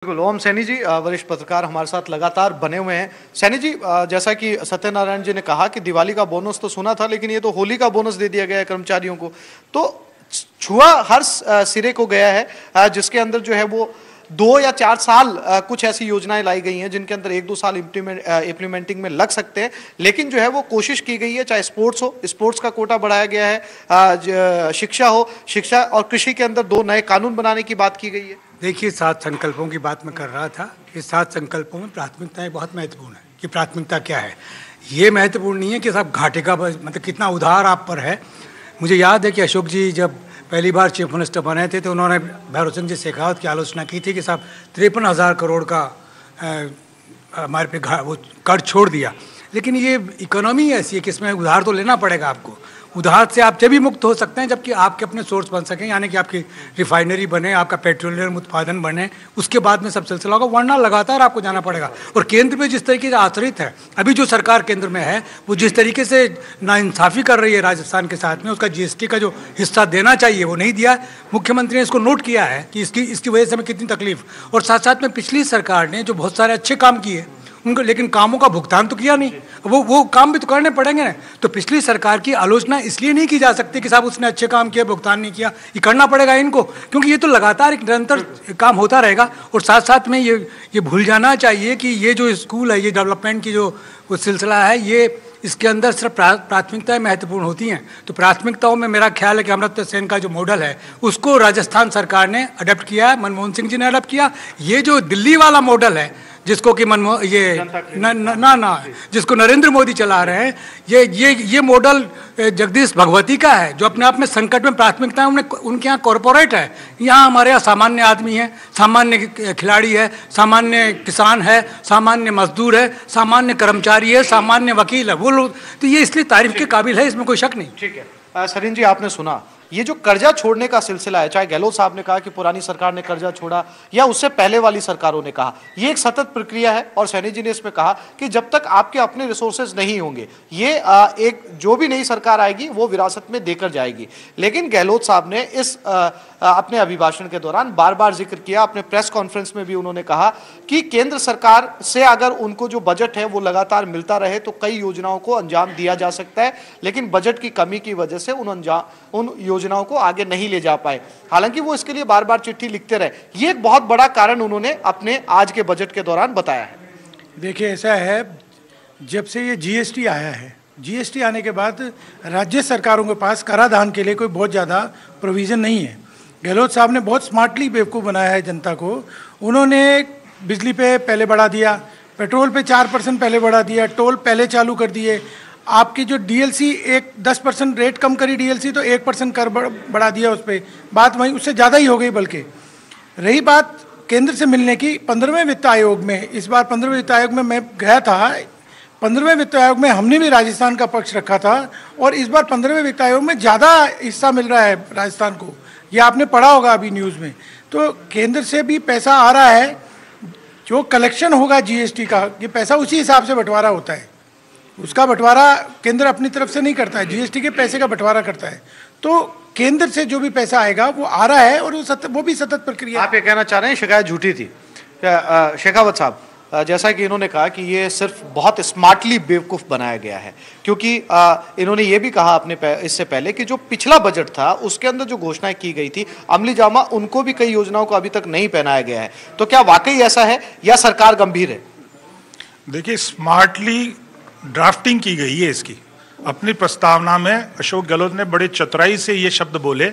बिल्कुल। ओम सैनी जी वरिष्ठ पत्रकार हमारे साथ लगातार बने हुए हैं। सैनी जी, जैसा कि सत्यनारायण जी ने कहा कि दिवाली का बोनस तो सुना था, लेकिन ये तो होली का बोनस दे दिया गया है कर्मचारियों को। तो छुआ हर सिरे को गया है, जिसके अंदर जो है वो 2 या 4 साल कुछ ऐसी योजनाएं लाई गई हैं जिनके अंदर 1-2 साल इम्प्लीमेंटिंग में लग सकते हैं, लेकिन जो है वो कोशिश की गई है। चाहे स्पोर्ट्स हो, स्पोर्ट्स का कोटा बढ़ाया गया है, शिक्षा हो, शिक्षा और कृषि के अंदर 2 नए कानून बनाने की बात की गई है। देखिए, 7 संकल्पों की बात मैं कर रहा था। ये 7 संकल्पों में प्राथमिकताएं बहुत महत्वपूर्ण है कि प्राथमिकता क्या है। ये महत्वपूर्ण नहीं है कि साहब घाटे का मतलब कितना उधार आप पर है। मुझे याद है कि अशोक जी जब पहली बार चीफ मिनिस्टर बने थे तो उन्होंने भैरव सिंह जी शेखावत की आलोचना की थी कि साहब 53,000 करोड़ का हमारे पे वो कर छोड़ दिया। लेकिन ये इकोनॉमी ऐसी है कि इसमें उधार तो लेना पड़ेगा आपको। उधार से आप जब भी मुक्त हो सकते हैं जबकि आपके अपने सोर्स बन सकें, यानी कि आपकी रिफाइनरी बने, आपका पेट्रोलियम उत्पादन बने, उसके बाद में सब सिलसिला होगा। वरना लगातार आपको जाना पड़ेगा। और केंद्र पे जिस तरीके से आश्रित है, अभी जो सरकार केंद्र में है वो जिस तरीके से नाइंसाफ़ी कर रही है राजस्थान के साथ में, उसका जीएसटी का जो हिस्सा देना चाहिए वो नहीं दिया। मुख्यमंत्री ने इसको नोट किया है कि इसकी वजह से हमें कितनी तकलीफ। और साथ साथ में पिछली सरकार ने जो बहुत सारे अच्छे काम किए उनको, लेकिन कामों का भुगतान तो किया नहीं। वो काम भी तो करने पड़ेंगे ना। तो पिछली सरकार की आलोचना इसलिए नहीं की जा सकती कि साहब उसने अच्छे काम किए, भुगतान नहीं किया। ये करना पड़ेगा इनको, क्योंकि ये तो लगातार एक निरंतर काम होता रहेगा। और साथ साथ में ये भूल जाना चाहिए कि ये जो स्कूल है, ये डेवलपमेंट की जो वो सिलसिला है, ये इसके अंदर सिर्फ प्राथमिकताएं महत्वपूर्ण होती हैं। तो प्राथमिकताओं में मेरा ख्याल है कि अमर्त्य सेन का जो मॉडल है उसको राजस्थान सरकार ने अडेप्ट किया है, मनमोहन सिंह जी ने अडेप्ट किया। ये जो दिल्ली वाला मॉडल है जिसको कि जिसको नरेंद्र मोदी चला रहे हैं, ये मॉडल जगदीश भगवती का है, जो अपने आप में संकट में प्राथमिकता है। उनके यहाँ कॉरपोरेट है, यहाँ हमारे यहाँ सामान्य आदमी है, सामान्य खिलाड़ी है, सामान्य किसान है, सामान्य मजदूर है, सामान्य कर्मचारी है, सामान्य वकील है। वो लोग तो ये इसलिए तारीफ के काबिल है, इसमें कोई शक नहीं। ठीक है। सरीन जी, आपने सुना ये जो कर्जा छोड़ने का सिलसिला है, चाहे गहलोत साहब ने कहा कि पुरानी सरकार ने कर्जा छोड़ा या उससे पहले वाली सरकारों ने कहा, ये एक सतत प्रक्रिया है। और सैनी जी ने इसमें कहा कि जब तक आपके अपने रिसोर्सेज नहीं होंगे, ये एक जो भी नई सरकार आएगी वो विरासत में देकर जाएगी। लेकिन गहलोत साहब ने इस अपने अभिभाषण के दौरान बार बार जिक्र किया, अपने प्रेस कॉन्फ्रेंस में भी उन्होंने कहा कि केंद्र सरकार से अगर उनको जो बजट है वो लगातार मिलता रहे तो कई योजनाओं को अंजाम दिया जा सकता है, लेकिन बजट की कमी की वजह से उन योजनाओं को आगे नहीं ले जा पाए। हालांकि वो इसके लिए बार बार चिट्ठी लिखते रहे। ये एक बहुत बड़ा कारण उन्होंने अपने आज के बजट के दौरान बताया है। देखिए, ऐसा है, जब से ये जीएसटी आया है, जीएसटी आने के बाद राज्य सरकारों के पास कराधान के लिए कोई बहुत ज़्यादा प्रोविज़न नहीं है। गहलोत साहब ने बहुत स्मार्टली बेवकूफ़ बनाया है जनता को। उन्होंने बिजली पे पहले बढ़ा दिया, पेट्रोल पे 4% पहले बढ़ा दिया, टोल पहले चालू कर दिए। आपकी जो डीएलसी 10% रेट कम करी डीएलसी, तो 1% कर बढ़ा दिया उस पर। बात वहीं उससे ज़्यादा ही हो गई। बल्कि रही बात केंद्र से मिलने की, 15वें वित्त आयोग में, इस बार 15वें वित्त आयोग में मैं गया था। 15वें वित्त आयोग में हमने भी राजस्थान का पक्ष रखा था और इस बार 15वें वित्त आयोग में ज़्यादा हिस्सा मिल रहा है राजस्थान को। ये आपने पढ़ा होगा अभी न्यूज़ में। तो केंद्र से भी पैसा आ रहा है, जो कलेक्शन होगा जीएसटी का, ये पैसा उसी हिसाब से बंटवारा होता है। उसका बंटवारा केंद्र अपनी तरफ से नहीं करता है, जीएसटी के पैसे का बंटवारा करता है। तो केंद्र से जो भी पैसा आएगा वो आ रहा है और वो भी सतत प्रक्रिया। आप ये कहना चाह रहे हैं शिकायत झूठी थी? शेखावत साहब, जैसा कि इन्होंने कहा कि ये सिर्फ बहुत स्मार्टली बेवकूफ़ बनाया गया है, क्योंकि इन्होंने ये भी कहा अपने इससे पहले कि जो पिछला बजट था उसके अंदर जो घोषणाएं की गई थी अमली जामा, उनको भी कई योजनाओं को अभी तक नहीं पहनाया गया है। तो क्या वाकई ऐसा है या सरकार गंभीर है? देखिए, स्मार्टली ड्राफ्टिंग की गई है इसकी। अपनी प्रस्तावना में अशोक गहलोत ने बड़े चतुराई से ये शब्द बोले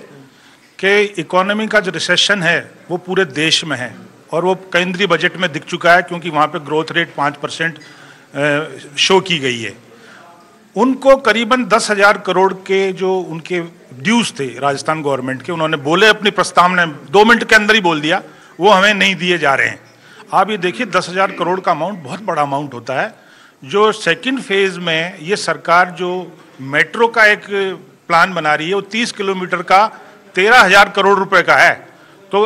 कि इकोनॉमी का जो रिसेशन है वो पूरे देश में है और वो केंद्रीय बजट में दिख चुका है, क्योंकि वहाँ पे ग्रोथ रेट 5% शो की गई है। उनको करीबन 10,000 करोड़ के जो उनके ड्यूज थे राजस्थान गवर्नमेंट के, उन्होंने बोले अपनी प्रस्तावना में 2 मिनट के अंदर ही बोल दिया, वो हमें नहीं दिए जा रहे हैं। आप ये देखिए, 10,000 करोड़ का अमाउंट बहुत बड़ा अमाउंट होता है। जो सेकंड फेज में ये सरकार जो मेट्रो का एक प्लान बना रही है वो 30 किलोमीटर का 13,000 करोड़ रुपए का है। तो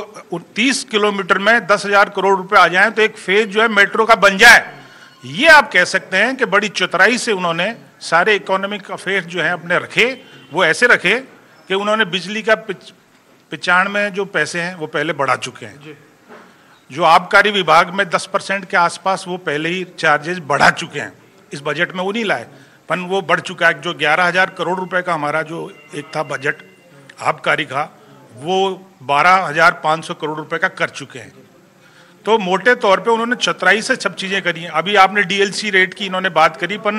30 किलोमीटर में 10,000 करोड़ रुपए आ जाएं तो एक फेज जो है मेट्रो का बन जाए। ये आप कह सकते हैं कि बड़ी चतुराई से उन्होंने सारे इकोनॉमिक अफेयर्स जो हैं अपने रखे, वो ऐसे रखे कि उन्होंने बिजली का 95 जो पैसे हैं वो पहले बढ़ा चुके हैं। जो आबकारी विभाग में 10% के आसपास वो पहले ही चार्जेस बढ़ा चुके हैं, इस बजट में वो नहीं लाए, पर वो बढ़ चुका है। जो 11,000 करोड़ रुपए का हमारा जो एक था बजट आबकारी का, वो 12,500 करोड़ रुपए का कर चुके हैं। तो मोटे तौर पे उन्होंने चतुराई से सब चीजें करी हैं। अभी आपने डीएलसी रेट की इन्होंने बात करी, पर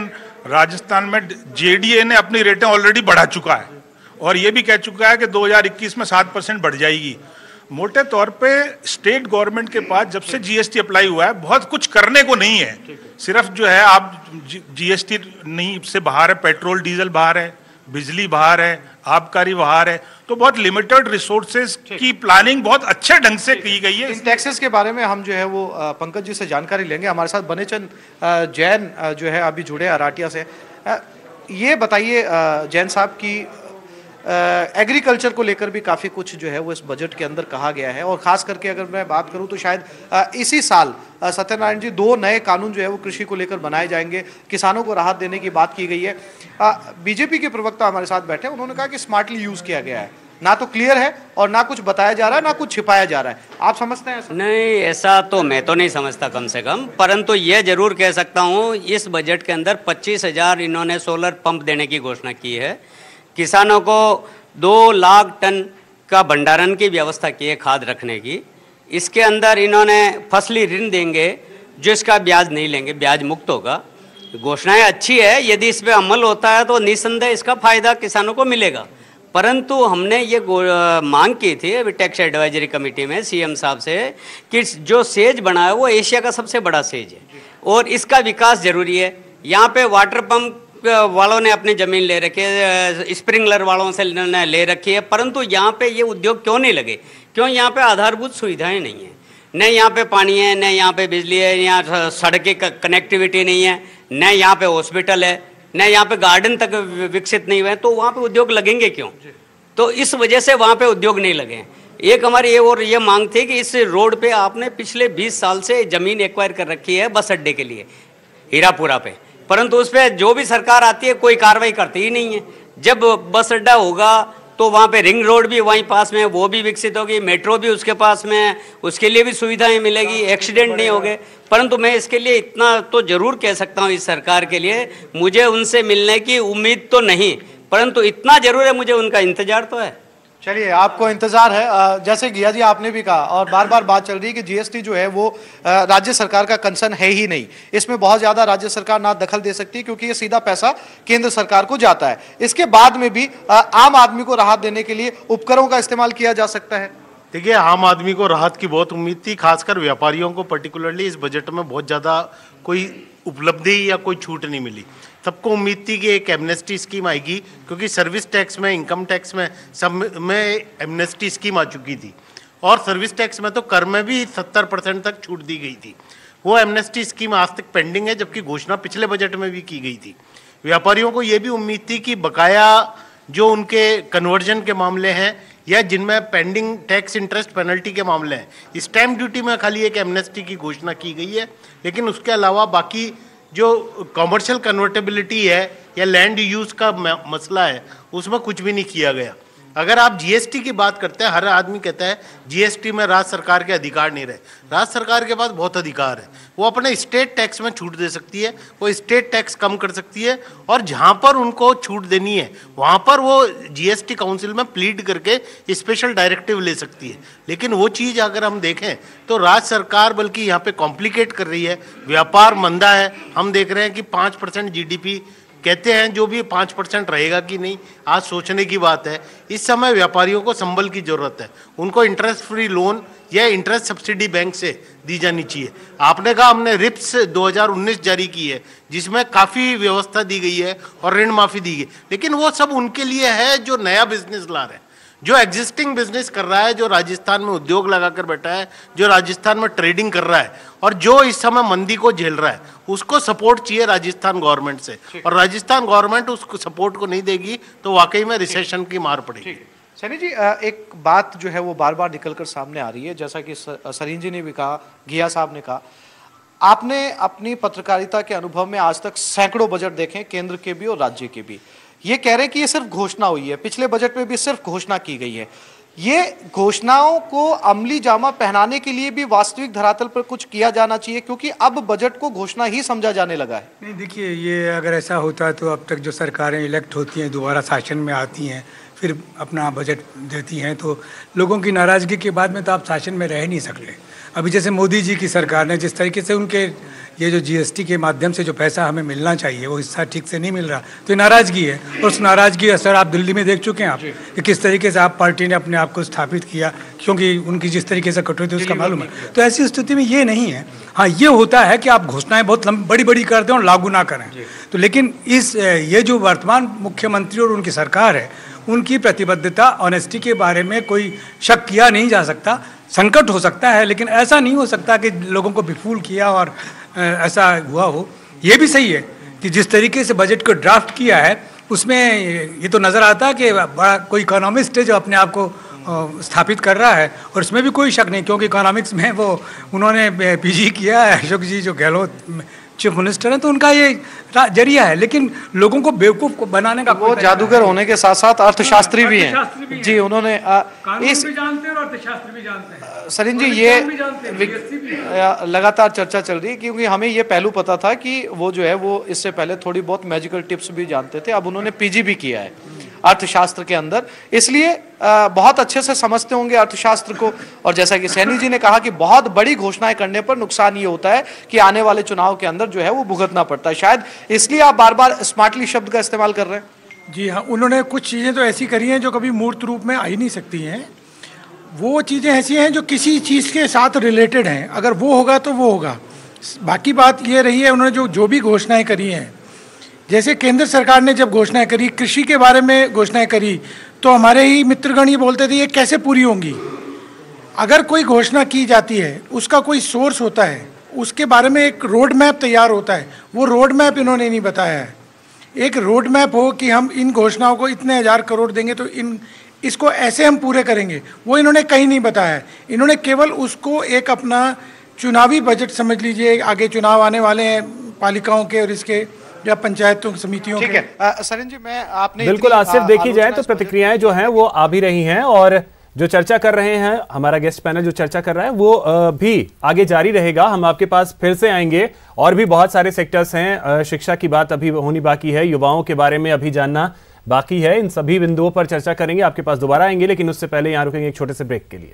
राजस्थान में जेडीए ने अपनी रेटें ऑलरेडी बढ़ा चुका है और ये भी कह चुका है कि 2021 में 7% बढ़ जाएगी। मोटे तौर पे स्टेट गवर्नमेंट के पास जब से जीएसटी अप्लाई हुआ है बहुत कुछ करने को नहीं है। सिर्फ जो है आप जीएसटी नहीं से बाहर है, पेट्रोल डीजल बाहर है, बिजली बाहर है, आबकारी बाहर है, तो बहुत लिमिटेड रिसोर्सेज की प्लानिंग बहुत अच्छे ढंग से की गई है। इन टैक्सेस के बारे में हम जो है वो पंकज जी से जानकारी लेंगे। हमारे साथ बनेचंद जैन जो है अभी जुड़े अराटिया से। ये बताइए जैन साहब की एग्रीकल्चर को लेकर भी काफ़ी कुछ जो है वो इस बजट के अंदर कहा गया है और ख़ास करके अगर मैं बात करूं तो शायद इसी साल सत्यनारायण जी 2 नए कानून जो है वो कृषि को लेकर बनाए जाएंगे, किसानों को राहत देने की बात की गई है। बीजेपी के प्रवक्ता हमारे साथ बैठे, उन्होंने कहा कि स्मार्टली यूज़ किया गया है, ना तो क्लियर है और ना कुछ बताया जा रहा है, ना कुछ छिपाया जा रहा है। आप समझते हैं ऐसा? नहीं, ऐसा तो मैं तो नहीं समझता कम से कम, परंतु यह जरूर कह सकता हूँ इस बजट के अंदर 25,000 इन्होंने सोलर पंप देने की घोषणा की है। किसानों को 2 लाख टन का भंडारण की व्यवस्था की है, खाद रखने की। इसके अंदर इन्होंने फसली ऋण देंगे जो इसका ब्याज नहीं लेंगे, ब्याज मुक्त होगा। घोषणाएं अच्छी है, यदि इस पर अमल होता है तो निस्संदेह इसका फायदा किसानों को मिलेगा। परंतु हमने ये मांग की थी अभी टैक्स एडवाइजरी कमेटी में सीएम साहब से कि जो सेज बना है वो एशिया का सबसे बड़ा सेज है और इसका विकास जरूरी है। यहाँ पे वाटर पंप वालों ने अपनी ज़मीन ले रखी है, स्प्रिंकलर वालों से ले रखी है, परंतु यहाँ पे ये उद्योग क्यों नहीं लगे? क्यों? यहाँ पे आधारभूत सुविधाएं नहीं है, न यहाँ पे पानी है, न यहाँ पे बिजली है, यहाँ सड़क की कनेक्टिविटी नहीं है, न यहाँ पे हॉस्पिटल है, न यहाँ पे गार्डन तक विकसित नहीं हुए, तो वहाँ पे उद्योग लगेंगे क्यों? तो इस वजह से वहाँ पे उद्योग नहीं लगे। एक हमारी ये मांग थी कि इस रोड पे आपने पिछले 20 साल से ज़मीन एक्वायर कर रखी है बस अड्डे के लिए हीरापुरा पे, परंतु उस पर जो भी सरकार आती है कोई कार्रवाई करती ही नहीं है। जब बस अड्डा होगा तो वहाँ पे रिंग रोड भी वहीं पास में है, वो भी विकसित होगी, मेट्रो भी उसके पास में है, उसके लिए भी सुविधाएं मिलेगी, एक्सीडेंट नहीं होंगे। परंतु मैं इसके लिए इतना तो जरूर कह सकता हूँ इस सरकार के लिए, मुझे उनसे मिलने की उम्मीद तो नहीं, परंतु इतना जरूर है मुझे उनका इंतजार तो है। चलिए, आपको इंतजार है। जैसे गिया जी आपने भी कहा और बार बार बात चल रही है कि जीएसटी जो है वो राज्य सरकार का कंसर्न है ही नहीं, इसमें बहुत ज्यादा राज्य सरकार ना दखल दे सकती क्योंकि ये सीधा पैसा केंद्र सरकार को जाता है। इसके बाद में भी आम आदमी को राहत देने के लिए उपकरणों का इस्तेमाल किया जा सकता है। देखिए, आम आदमी को राहत की बहुत उम्मीद थी, खासकर व्यापारियों को पर्टिकुलरली इस बजट में बहुत ज़्यादा कोई उपलब्धि या कोई छूट नहीं मिली। सबको उम्मीद थी कि एक एमनेस्टी स्कीम आएगी क्योंकि सर्विस टैक्स में, इनकम टैक्स में, सब में एमनेस्टी स्कीम आ चुकी थी और सर्विस टैक्स में तो कर में भी 70% तक छूट दी गई थी। वो एमनेस्टी स्कीम आज तक पेंडिंग है, जबकि घोषणा पिछले बजट में भी की गई थी। व्यापारियों को ये भी उम्मीद थी कि बकाया जो उनके कन्वर्जन के मामले हैं या जिनमें पेंडिंग टैक्स इंटरेस्ट पेनल्टी के मामले हैं, स्टैम्प ड्यूटी में खाली एक एमनेस्टी की घोषणा की गई है, लेकिन उसके अलावा बाकी जो कमर्शियल कन्वर्टेबिलिटी है या लैंड यूज़ का मसला है उसमें कुछ भी नहीं किया गया। अगर आप जीएसटी की बात करते हैं, हर आदमी कहता है जीएसटी में राज्य सरकार के अधिकार नहीं रहे। राज्य सरकार के पास बहुत अधिकार है, वो अपने स्टेट टैक्स में छूट दे सकती है, वो स्टेट टैक्स कम कर सकती है और जहाँ पर उनको छूट देनी है वहाँ पर वो जीएसटी काउंसिल में प्लीड करके स्पेशल डायरेक्टिव ले सकती है। लेकिन वो चीज़ अगर हम देखें तो राज्य सरकार बल्कि यहाँ पे कॉम्प्लिकेट कर रही है। व्यापार मंदा है, हम देख रहे हैं कि 5% जीडीपी कहते हैं, जो भी 5% रहेगा कि नहीं आज सोचने की बात है। इस समय व्यापारियों को संबल की जरूरत है, उनको इंटरेस्ट फ्री लोन या इंटरेस्ट सब्सिडी बैंक से दी जानी चाहिए। आपने कहा हमने रिप्स 2019 जारी की है जिसमें काफ़ी व्यवस्था दी गई है और ऋण माफ़ी दी गई, लेकिन वो सब उनके लिए है जो नया बिजनेस ला रहे हैं, जो एग्जिस्टिंग बिजनेस कर रहा है, जो राजस्थान में उद्योग लगाकर बैठा है, जो राजस्थान में ट्रेडिंग कर रहा है और जो इस समय मंदी को झेल रहा है, उसको सपोर्ट चाहिए राजस्थान गवर्नमेंट से। और राजस्थान गवर्नमेंट उसको सपोर्ट को नहीं देगी तो वाकई में रिसेशन की मार पड़ेगी। सैनी जी, एक बात जो है वो बार बार निकलकर सामने आ रही है, जैसा कि सरीन जी ने भी कहा, गिया साहब ने कहा, आपने अपनी पत्रकारिता के अनुभव में आज तक सैकड़ों बजट देखे, केंद्र के भी और राज्य के भी। ये कह रहे हैं कि ये सिर्फ घोषणा हुई है, पिछले बजट में भी सिर्फ घोषणा की गई है। ये घोषणाओं को अमली जामा पहनाने के लिए भी वास्तविक धरातल पर कुछ किया जाना चाहिए, क्योंकि अब बजट को घोषणा ही समझा जाने लगा है। नहीं, देखिए, ये अगर ऐसा होता है तो अब तक जो सरकारें इलेक्ट होती हैं, दोबारा शासन में आती हैं, फिर अपना बजट देती हैं, तो लोगों की नाराज़गी के बाद में तो आप शासन में रह नहीं सकते। अभी जैसे मोदी जी की सरकार ने जिस तरीके से उनके ये जो जीएसटी के माध्यम से जो पैसा हमें मिलना चाहिए वो हिस्सा ठीक से नहीं मिल रहा, तो ये नाराज़गी है। और उस नाराज़गी का असर आप दिल्ली में देख चुके हैं आप कि किस तरीके से आप पार्टी ने अपने आप को स्थापित किया, क्योंकि उनकी जिस तरीके से कटौती उसका मालूम है। तो ऐसी स्थिति में ये नहीं है। हाँ, ये होता है कि आप घोषणाएं बहुत बड़ी बड़ी कर दें और लागू ना करें। तो लेकिन ये जो वर्तमान मुख्यमंत्री और उनकी सरकार है, उनकी प्रतिबद्धता, ऑनेस्टी के बारे में कोई शक किया नहीं जा सकता। संकट हो सकता है, लेकिन ऐसा नहीं हो सकता कि लोगों को बेफूल किया और ऐसा हुआ हो। ये भी सही है कि जिस तरीके से बजट को ड्राफ्ट किया है उसमें ये तो नज़र आता है कि बड़ा कोई इकोनॉमिस्ट है जो अपने आप को स्थापित कर रहा है, और इसमें भी कोई शक नहीं, क्योंकि इकोनॉमिक्स में वो उन्होंने पीजी किया है। अशोक जी जो गहलोत चीफ मिनिस्टर हैं, तो उनका ये जरिया है। लेकिन लोगों को बेवकूफ बनाने का वो जादूगर होने के साथ साथ अर्थशास्त्री भी हैं जी। उन्होंने इस भी जानते हैं और अर्थशास्त्र भी जानते हैं। सरिन जी, ये लगातार चर्चा चल रही है, क्योंकि हमें ये पहलू पता था कि वो जो है वो इससे पहले थोड़ी बहुत मैजिकल टिप्स भी जानते थे। अब उन्होंने पीजी भी किया है अर्थशास्त्र के अंदर, इसलिए बहुत अच्छे से समझते होंगे अर्थशास्त्र को। और जैसा कि सैनी जी ने कहा कि बहुत बड़ी घोषणाएं करने पर नुकसान ये होता है कि आने वाले चुनाव के अंदर जो है वो भुगतना पड़ता है। शायद इसलिए आप बार बार स्मार्टली शब्द का इस्तेमाल कर रहे हैं। जी हाँ, उन्होंने कुछ चीज़ें तो ऐसी करी हैं जो कभी मूर्त रूप में आ ही नहीं सकती हैं। वो चीज़ें ऐसी हैं जो किसी चीज़ के साथ रिलेटेड हैं, अगर वो होगा तो वो होगा। बाकी बात ये रही है, उन्होंने जो भी घोषणाएं करी हैं, जैसे केंद्र सरकार ने जब घोषणाएं करी, कृषि के बारे में घोषणाएं करी, तो हमारे ही मित्रगण ये बोलते थे ये कैसे पूरी होंगी। अगर कोई घोषणा की जाती है, उसका कोई सोर्स होता है, उसके बारे में एक रोड मैप तैयार होता है। वो रोड मैप इन्होंने नहीं बताया है। एक रोड मैप हो कि हम इन घोषणाओं को इतने 1000 करोड़ देंगे तो इसको ऐसे हम पूरे करेंगे, वो इन्होंने कहीं नहीं बताया है। इन्होंने केवल उसको एक अपना चुनावी बजट समझ लीजिए, आगे चुनाव आने वाले हैं पालिकाओं के और इसके या पंचायतों समितियों के। ठीक है सरिन जी, मैं आपने बिल्कुल आसिफ, देखी जाए तो प्रतिक्रियाएं जो हैं वो आ भी रही हैं, और जो चर्चा कर रहे हैं हमारा गेस्ट पैनल जो चर्चा कर रहा है वो भी आगे जारी रहेगा। हम आपके पास फिर से आएंगे, और भी बहुत सारे सेक्टर्स हैं। शिक्षा की बात अभी होनी बाकी है, युवाओं के बारे में अभी जानना बाकी है। इन सभी बिंदुओं पर चर्चा करेंगे, आपके पास दोबारा आएंगे, लेकिन उससे पहले यहां रुकेंगे एक छोटे से ब्रेक के लिए।